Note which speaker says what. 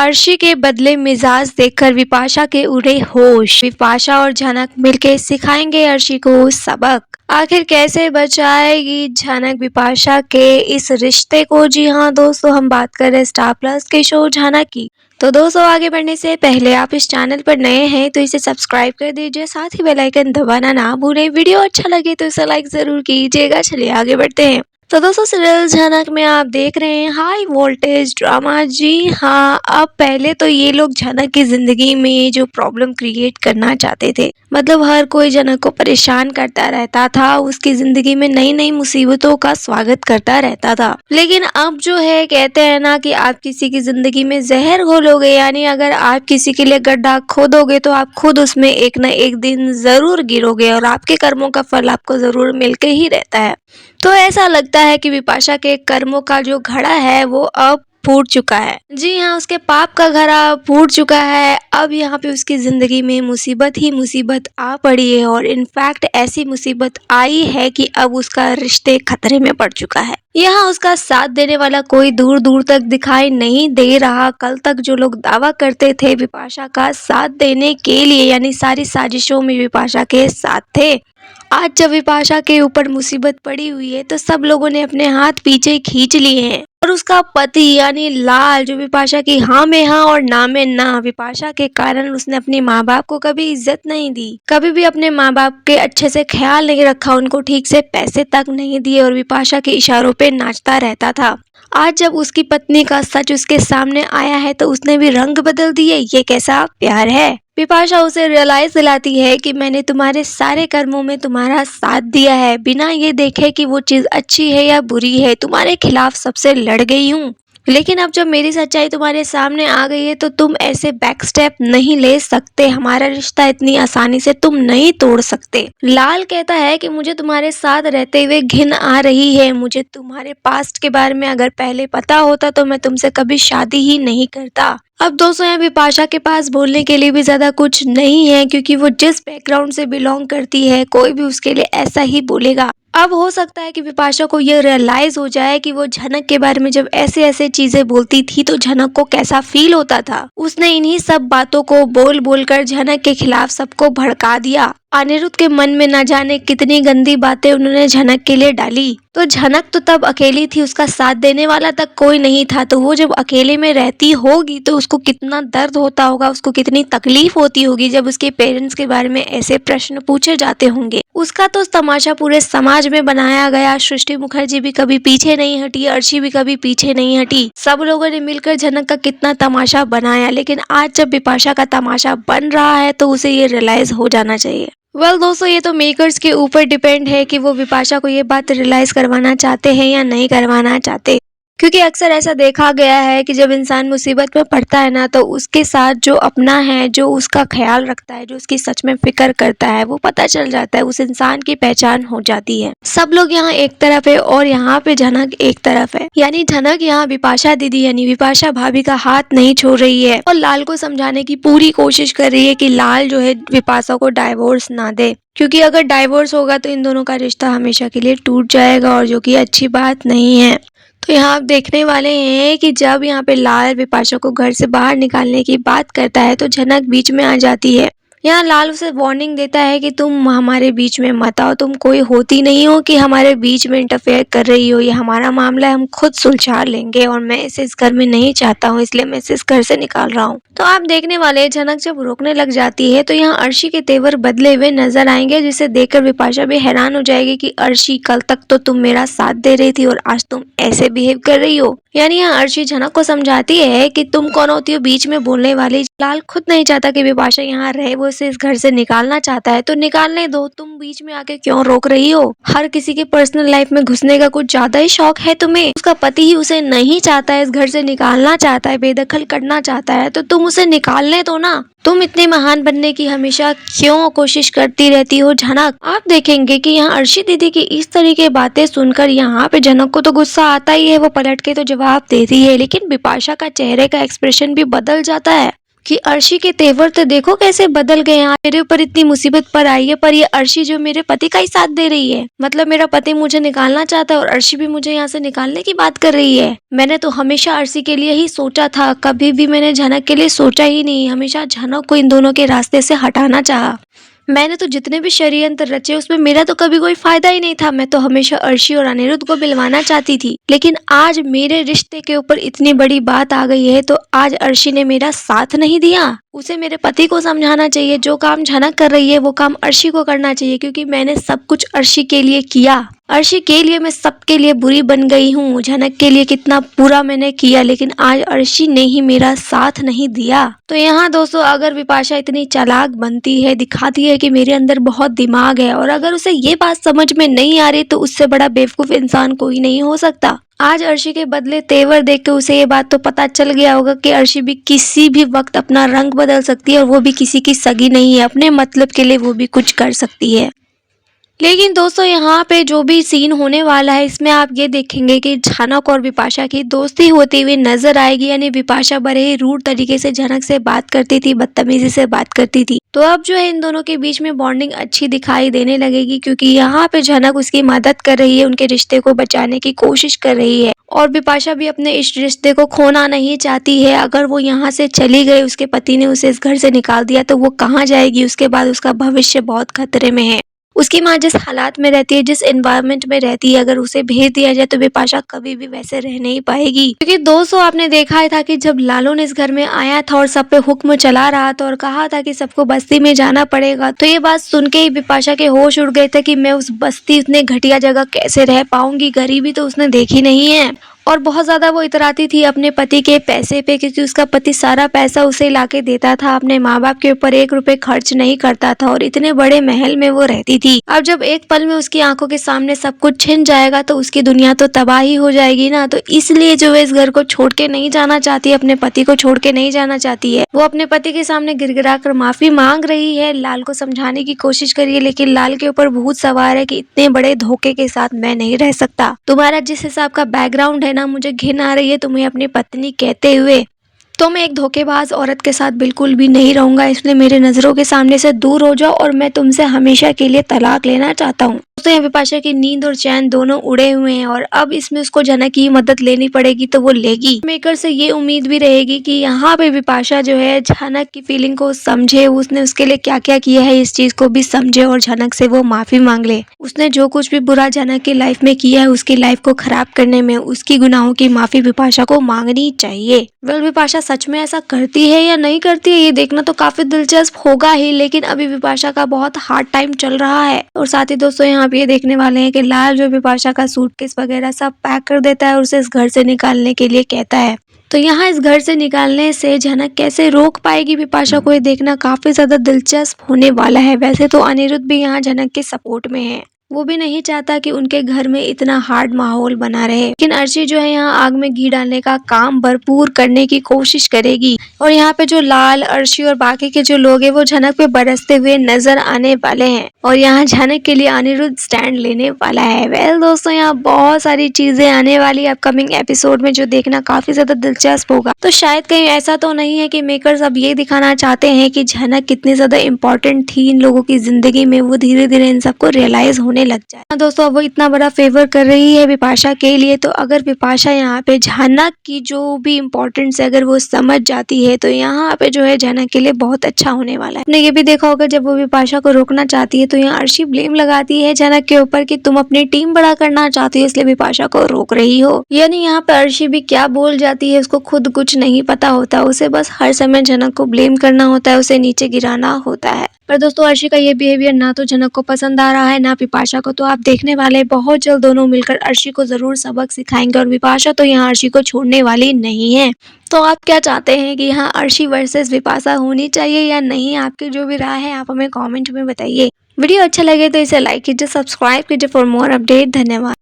Speaker 1: अर्शी के बदले मिजाज देखकर विपाशा के उड़े होश। विपाशा और झनक मिलके सिखाएंगे अर्शी को सबक। आखिर कैसे बचाएगी झनक विपाशा के इस रिश्ते को। जी हाँ दोस्तों, हम बात कर रहे हैं स्टार प्लस के शो झनक की। तो दोस्तों, आगे बढ़ने से पहले आप इस चैनल पर नए हैं तो इसे सब्सक्राइब कर दीजिए, साथ ही बेल आइकन दबाना ना भूलें। वीडियो अच्छा लगे तो इसे लाइक जरूर कीजिएगा। चलिए आगे बढ़ते हैं। तो दोस्तों, सीरियल झनक में आप देख रहे हैं हाई वोल्टेज ड्रामा। जी हाँ, अब पहले तो ये लोग झनक की जिंदगी में जो प्रॉब्लम क्रिएट करना चाहते थे, मतलब हर कोई झनक को परेशान करता रहता था, उसकी जिंदगी में नई नई मुसीबतों का स्वागत करता रहता था। लेकिन अब जो है, कहते हैं ना कि आप किसी की जिंदगी में जहर घोलोगे, यानी अगर आप किसी के लिए गड्ढा खोदोगे तो आप खुद उसमें एक न एक दिन जरूर गिरोगे और आपके कर्मों का फल आपको जरूर मिलके ही रहता है। तो ऐसा लगता है कि विपाशा के कर्मों का जो घड़ा है वो अब फूट चुका है। जी हाँ, उसके पाप का घड़ा फूट चुका है। अब यहाँ पे उसकी जिंदगी में मुसीबत ही मुसीबत आ पड़ी है और इनफैक्ट ऐसी मुसीबत आई है कि अब उसका रिश्ते खतरे में पड़ चुका है। यहाँ उसका साथ देने वाला कोई दूर दूर तक दिखाई नहीं दे रहा। कल तक जो लोग दावा करते थे विपाशा का साथ देने के लिए, यानी सारी साजिशों में विपाशा के साथ थे, आज जब विपाशा के ऊपर मुसीबत पड़ी हुई है तो सब लोगों ने अपने हाथ पीछे खींच लिए हैं। और उसका पति यानी लाल, जो विपाशा की हाँ में हाँ और ना में ना, विपाशा के कारण उसने अपने माँ बाप को कभी इज्जत नहीं दी, कभी भी अपने माँ बाप के अच्छे से ख्याल नहीं रखा, उनको ठीक से पैसे तक नहीं दिए और विपाशा के इशारों पे नाचता रहता था। आज जब उसकी पत्नी का सच उसके सामने आया है तो उसने भी रंग बदल दिए। ये कैसा प्यार है। विपाशा उसे रियलाइज दिलाती है कि मैंने तुम्हारे सारे कर्मों में तुम्हारा साथ दिया है, बिना ये देखे कि वो चीज अच्छी है या बुरी है। तुम्हारे खिलाफ सबसे लड़ गई हूँ, लेकिन अब जब मेरी सच्चाई तुम्हारे सामने आ गई है तो तुम ऐसे बैक स्टेप नहीं ले सकते। हमारा रिश्ता इतनी आसानी से तुम नहीं तोड़ सकते। लाल कहता है कि मुझे तुम्हारे साथ रहते हुए घिन आ रही है। मुझे तुम्हारे पास्ट के बारे में अगर पहले पता होता तो मैं तुमसे कभी शादी ही नहीं करता। अब दोस्तों, यहाँ विपाशा के पास बोलने के लिए भी ज्यादा कुछ नहीं है, क्योंकि वो जिस बैकग्राउंड से बिलोंग करती है कोई भी उसके लिए ऐसा ही बोलेगा। अब हो सकता है कि विपाशा को ये रियलाइज हो जाए कि वो झनक के बारे में जब ऐसे ऐसे चीजें बोलती थी तो झनक को कैसा फील होता था। उसने इन्हीं सब बातों को बोल बोल कर झनक के खिलाफ सबको भड़का दिया। अनिरुद्ध के मन में न जाने कितनी गंदी बातें उन्होंने झनक के लिए डाली। तो झनक तो तब अकेली थी, उसका साथ देने वाला तक कोई नहीं था। तो वो जब अकेले में रहती होगी तो उसको कितना दर्द होता होगा, उसको कितनी तकलीफ होती होगी जब उसके पेरेंट्स के बारे में ऐसे प्रश्न पूछे जाते होंगे। उसका तो तमाशा पूरे समाज में बनाया गया। सृष्टि मुखर्जी भी कभी पीछे नहीं हटी, अर्शी भी कभी पीछे नहीं हटी। सब लोगों ने मिलकर झनक का कितना तमाशा बनाया। लेकिन आज जब विपाशा का तमाशा बन रहा है तो उसे ये रियलाइज हो जाना चाहिए। दोस्तों, ये तो मेकर्स के ऊपर डिपेंड है कि वो विपाशा को ये बात रियलाइज करवाना चाहते हैं या नहीं करवाना चाहते। क्योंकि अक्सर ऐसा देखा गया है कि जब इंसान मुसीबत में पड़ता है ना, तो उसके साथ जो अपना है, जो उसका ख्याल रखता है, जो उसकी सच में फिक्र करता है, वो पता चल जाता है, उस इंसान की पहचान हो जाती है। सब लोग यहाँ एक तरफ है और यहाँ पे झनक एक तरफ है, यानी झनक यहाँ विपाशा दीदी यानी विपाशा भाभी का हाथ नहीं छोड़ रही है और लाल को समझाने की पूरी कोशिश कर रही है कि लाल जो है विपाशा को डाइवोर्स ना दे, क्योंकि अगर डाइवोर्स होगा तो इन दोनों का रिश्ता हमेशा के लिए टूट जाएगा और जो कि अच्छी बात नहीं है। तो यहाँ आप देखने वाले हैं कि जब यहाँ पे लाल विपाशा को घर से बाहर निकालने की बात करता है तो झनक बीच में आ जाती है। यहाँ लाल उसे वार्निंग देता है कि तुम हमारे बीच में मत आओ, तुम कोई होती नहीं हो कि हमारे बीच में इंटरफेयर कर रही हो। ये हमारा मामला है, हम खुद सुलझा लेंगे और मैं इसे इस घर में नहीं चाहता हूँ, इसलिए मैं इसे इस घर से निकाल रहा हूँ। तो आप देखने वाले झनक जब रोकने लग जाती है तो यहाँ अर्शी के तेवर बदले हुए नजर आएंगे, जिसे देखकर विपाशा भी हैरान हो जाएगी कि अर्शी, कल तक तो तुम मेरा साथ दे रही थी और आज तुम ऐसे बिहेव कर रही हो। यानी यहाँ अर्शी झनक को समझाती है कि तुम कौन होती हो बीच में बोलने वाली। लाल खुद नहीं चाहता कि विपाशा यहाँ रहे, वो इसे इस घर से निकालना चाहता है, तो निकालने दो, तुम बीच में आके क्यों रोक रही हो। हर किसी के पर्सनल लाइफ में घुसने का कुछ ज्यादा ही शौक है तुम्हें। उसका पति ही उसे नहीं चाहता है, इस घर से निकालना चाहता है, बेदखल करना चाहता है, तो तुम उसे निकालने दो ना। तुम इतनी महान बनने की हमेशा क्यों कोशिश करती रहती हो झनक। आप देखेंगे कि यहाँ अर्शी दीदी की इस तरह की बातें सुनकर यहाँ पे झनक को तो गुस्सा आता ही है, वो पलट के तो जवाब देती है, लेकिन विपाशा का चेहरे का एक्सप्रेशन भी बदल जाता है। कि अर्शी के तेवर तो देखो कैसे बदल गए हैं। मेरे ऊपर इतनी मुसीबत पर आई है, पर ये अर्शी जो मेरे पति का ही साथ दे रही है। मतलब मेरा पति मुझे निकालना चाहता है और अर्शी भी मुझे यहाँ से निकालने की बात कर रही है। मैंने तो हमेशा अर्शी के लिए ही सोचा था, कभी भी मैंने झनक के लिए सोचा ही नहीं। हमेशा झनक को इन दोनों के रास्ते से हटाना चाहा। मैंने तो जितने भी षड्यंत्र रचे उसमें मेरा तो कभी कोई फायदा ही नहीं था। मैं तो हमेशा अर्शी और अनिरुद्ध को मिलवाना चाहती थी, लेकिन आज मेरे रिश्ते के ऊपर इतनी बड़ी बात आ गई है तो आज अर्शी ने मेरा साथ नहीं दिया। उसे मेरे पति को समझाना चाहिए, जो काम झनक कर रही है वो काम अर्शी को करना चाहिए, क्योंकि मैंने सब कुछ अर्शी के लिए किया। अर्शी के लिए मैं सबके लिए बुरी बन गई हूँ। झनक के लिए कितना बुरा मैंने किया, लेकिन आज अर्शी ने ही मेरा साथ नहीं दिया। तो यहाँ दोस्तों, अगर विपाशा इतनी चालाक बनती है, दिखाती है कि मेरे अंदर बहुत दिमाग है, और अगर उसे ये बात समझ में नहीं आ रही तो उससे बड़ा बेवकूफ इंसान कोई नहीं हो सकता। आज अर्शी के बदले तेवर देख के उसे ये बात तो पता चल गया होगा कि अर्शी भी किसी भी वक्त अपना रंग बदल सकती है, और वो भी किसी की सगी नहीं है। अपने मतलब के लिए वो भी कुछ कर सकती है। लेकिन दोस्तों, यहाँ पे जो भी सीन होने वाला है इसमें आप ये देखेंगे कि झनक और विपाशा की दोस्ती होती हुई नजर आएगी। यानी विपाशा बड़े ही रूड तरीके से झनक से बात करती थी, बदतमीजी से बात करती थी। तो अब जो है इन दोनों के बीच में बॉन्डिंग अच्छी दिखाई देने लगेगी, क्योंकि यहाँ पे झनक उसकी मदद कर रही है, उनके रिश्ते को बचाने की कोशिश कर रही है। और विपाशा भी अपने इस रिश्ते को खोना नहीं चाहती है। अगर वो यहाँ से चली गई, उसके पति ने उसे इस घर से निकाल दिया, तो वो कहाँ जाएगी? उसके बाद उसका भविष्य बहुत खतरे में है। उसकी माँ जिस हालात में रहती है, जिस एनवायरनमेंट में रहती है, अगर उसे भेज दिया जाए तो विपाशा कभी भी वैसे रह नहीं पाएगी। क्योंकि दोस्तों, आपने देखा ही था कि जब लालू ने इस घर में आया था और सब पे हुक्म चला रहा था और कहा था कि सबको बस्ती में जाना पड़ेगा, तो ये बात सुन के ही विपाशा के होश उड़ गए थे कि मैं उस बस्ती, इतने घटिया जगह कैसे रह पाऊंगी। गरीबी तो उसने देखी नहीं है। और बहुत ज्यादा वो इतराती थी अपने पति के पैसे पे, क्योंकि उसका पति सारा पैसा उसे लाके देता था, अपने माँ बाप के ऊपर 1 रुपए खर्च नहीं करता था, और इतने बड़े महल में वो रहती थी। अब जब एक पल में उसकी आंखों के सामने सब कुछ छिन जाएगा तो उसकी दुनिया तो तबाही हो जाएगी ना। तो इसलिए जो है इस घर को छोड़ के नहीं जाना चाहती, अपने पति को छोड़ के नहीं जाना चाहती है। वो अपने पति के सामने गिड़गिड़ा कर माफी मांग रही है, लाल को समझाने की कोशिश करी है, लेकिन लाल के ऊपर भूत सवार है कि इतने बड़े धोखे के साथ मैं नहीं रह सकता। तुम्हारा जिस हिसाब का बैकग्राउंड है ना, मुझे घिन आ रही है तुम्हें अपनी पत्नी कहते हुए। तो मैं एक धोखेबाज औरत के साथ बिल्कुल भी नहीं रहूंगा, इसलिए मेरे नजरों के सामने से दूर हो जाओ, और मैं तुमसे हमेशा के लिए तलाक लेना चाहता हूँ। तो यहाँ विपाशा की नींद और चैन दोनों उड़े हुए हैं, और अब इसमें उसको झनक की मदद लेनी पड़ेगी, तो वो लेगी। मेकर से ये उम्मीद भी रहेगी कि यहाँ पे विपाशा जो है झनक की फीलिंग को समझे, उसने उसके लिए क्या क्या किया है इस चीज को भी समझे, और झनक से वो माफी मांग ले। उसने जो कुछ भी बुरा झनक की लाइफ में किया है, उसकी लाइफ को खराब करने में, उसकी गुनाहों की माफी विपाशा को मांगनी चाहिए। वेल, विपाशा सच में ऐसा करती है या नहीं करती है, ये देखना तो काफी दिलचस्प होगा ही। लेकिन अभी विपाशा का बहुत हार्ड टाइम चल रहा है। और साथ ही दोस्तों, यहाँ पे ये देखने वाले हैं कि लाल जो विपाशा का सूटकेस वगैरह सब पैक कर देता है और उसे इस घर से निकालने के लिए कहता है। तो यहाँ इस घर से निकालने से झनक कैसे रोक पाएगी विपाशा को, ये देखना काफी ज्यादा दिलचस्प होने वाला है। वैसे तो अनिरुद्ध भी यहाँ झनक के सपोर्ट में है, वो भी नहीं चाहता कि उनके घर में इतना हार्ड माहौल बना रहे। लेकिन अर्शी जो है यहाँ आग में घी डालने का काम भरपूर करने की कोशिश करेगी। और यहाँ पे जो लाल, अर्शी और बाकी के जो लोग हैं वो झनक पे बरसते हुए नजर आने वाले हैं, और यहाँ झनक के लिए अनिरुद्ध स्टैंड लेने वाला है। वेल दोस्तों, यहाँ बहुत सारी चीजें आने वाली अपकमिंग एपिसोड में, जो देखना काफी ज्यादा दिलचस्प होगा। तो शायद कहीं ऐसा तो नहीं है कि मेकर्स अब ये दिखाना चाहते हैं कि झनक कितनी ज्यादा इम्पोर्टेंट थी इन लोगों की जिंदगी में, वो धीरे धीरे इन सबको रियलाइज होने लग जाए। दोस्तों, अब वो इतना बड़ा फेवर कर रही है विपाशा के लिए, तो अगर विपाशा यहाँ पे झनक की जो भी इम्पोर्टेंस है अगर वो समझ जाती है, तो यहाँ पे जो है झनक के लिए बहुत अच्छा होने वाला है। आपने ये भी देखा होगा, जब वो विपाशा को रोकना चाहती है तो यहाँ अर्शी ब्लेम लगाती है झनक के ऊपर कि तुम अपनी टीम बड़ा करना चाहती हो, इसलिए विपाशा को रोक रही हो। यानी यहाँ पे अर्शी भी क्या बोल जाती है, उसको खुद कुछ नहीं पता होता, उसे बस हर समय झनक को ब्लेम करना होता है, उसे नीचे गिराना होता है। पर दोस्तों, अर्शी का ये बिहेवियर ना तो झनक को पसंद आ रहा है, ना विपाशा को। तो आप देखने वाले बहुत जल्द दोनों मिलकर अर्शी को जरूर सबक सिखाएंगे, और विपाशा तो यहाँ अर्शी को छोड़ने वाली नहीं है। तो आप क्या चाहते हैं कि यहाँ अर्शी वर्सेस विपाशा होनी चाहिए या नहीं? आपकी जो भी राय है आप हमें कमेंट में बताइए। वीडियो अच्छा लगे तो इसे लाइक कीजिए, सब्सक्राइब कीजिए फॉर मोर अपडेट। धन्यवाद।